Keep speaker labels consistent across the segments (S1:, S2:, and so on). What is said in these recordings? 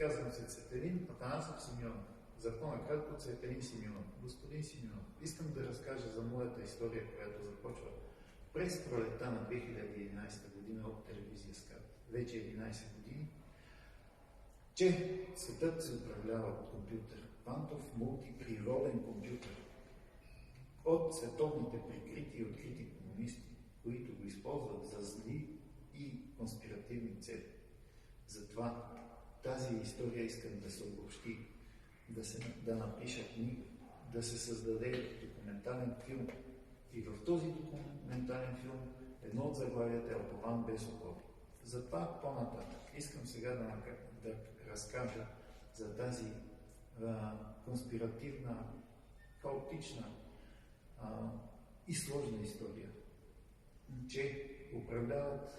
S1: Казвам се Цветелин Атанасов Симеонов. За по-накратко Цветелин Симеонов. Господин Симеонов, искам да разкажа за моята история, която започва през пролетта на 2011 година от телевизия СКАТ. Вече 11 години. Че светът се управлява от компютър. Квантов мултиприроден компютър. От световните прикрити и открити комунисти, които го използват за зли и конспиративни цели. Затова тази история искам да се обобщи, да напиша книга, да се създаде документален филм. И в този документален филм едно от заглавията е Окован без окови. Затова по-нататък искам сега да разкажа за тази конспиративна, хаотична и сложна история, че управляват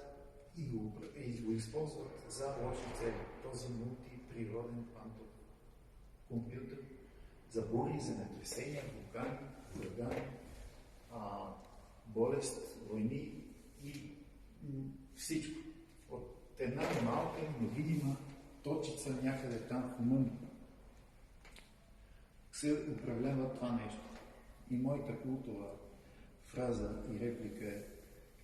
S1: и го използват за лоши цели. Този мултиприроден квантов компютър за бури, земетресения, вулкани, урагани, болест, войни и всичко. От една малка, невидима точица някъде там в ума се управлява това нещо. И моята култова фраза и реплика е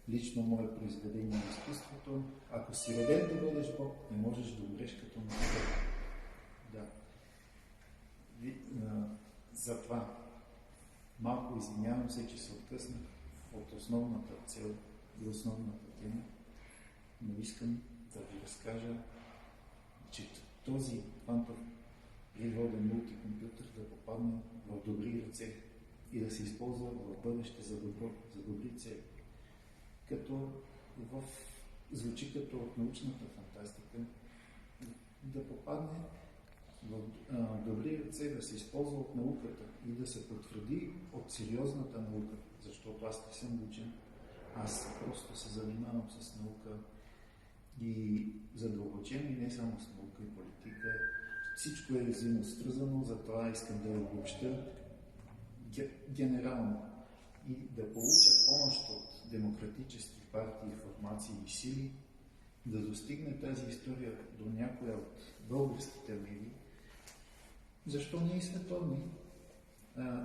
S1: лично мое произведение на изкуството. Ако си роден да бъдеш Бог, не можеш да умреш като на да. Затова малко извинявам се, че се откъснах от основната цел и основната тема, но искам да ви разкажа, че този квантов природен мултикомпютър да попадне в добри ръце и да се използва в бъдеще за добро, за добри цели. Звучи като от научната фантастика, да попадне в добри ръце, да се използва от науката и да се потвърди от сериозната наука, защото аз не съм учен, аз просто се занимавам с наука и задълбочено и не само с наука и политика. Всичко е взаимосвързано, затова искам да я обобщя генерално и да получа помощ от демократически партии, формации и сили, да достигне тази история до някоя от българските медии, защо не и световни,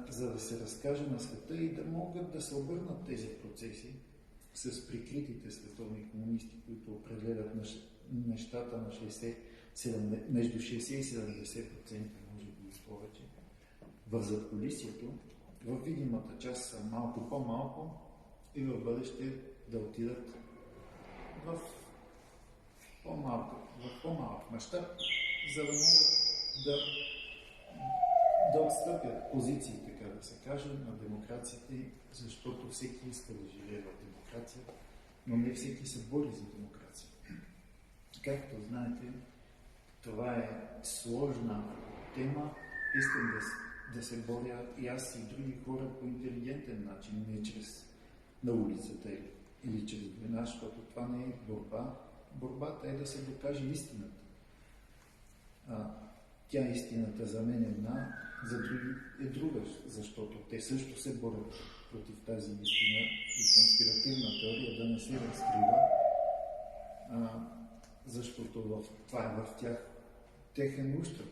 S1: за да се разкаже на света и да могат да се обърнат тези процеси с прикритите световни комунисти, които определят нещата на между 60 и 70%, може би и повече, в задкулисието, в видимата част са малко по-малко и в бъдеще да отидат в по-малък мащаб, за да могат да отстъпят позиции, така да се каже, на демокрациите, защото всеки иска да живее в демокрация, но не всеки се бори за демокрация. Както знаете, това е сложна тема. Искам да се боря и аз и други хора по интелигентен начин, не чрез на улицата или чрез война, защото това не е борба. Борбата е да се докаже истината. Тя истината за мен е една, за други е друга, защото те също се борят против тази истина и конспиративна теория да не се разкрива, защото това е в тях техен ущърб.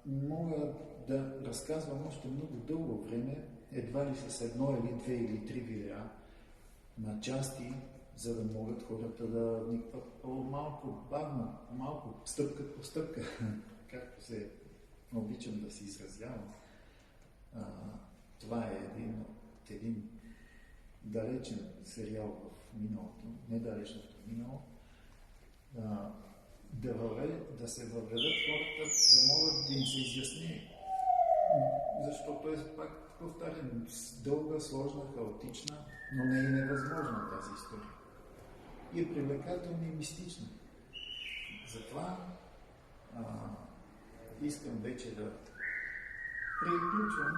S1: Мога да разказвам още много дълго време, едва ли с едно или две или три видеа на части, за да могат хората да вникват по-малко бавно, малко стъпка по стъпка, както се обичам да се изразявам. Това е един далечен сериал в миналото, недалечното минало, да се въведат хората, да могат да им се изясни. Защото е, пак повтарям, дълга, сложна, хаотична, но не е невъзможна тази история. И е привлекателна и мистична. Затова искам вече да приключвам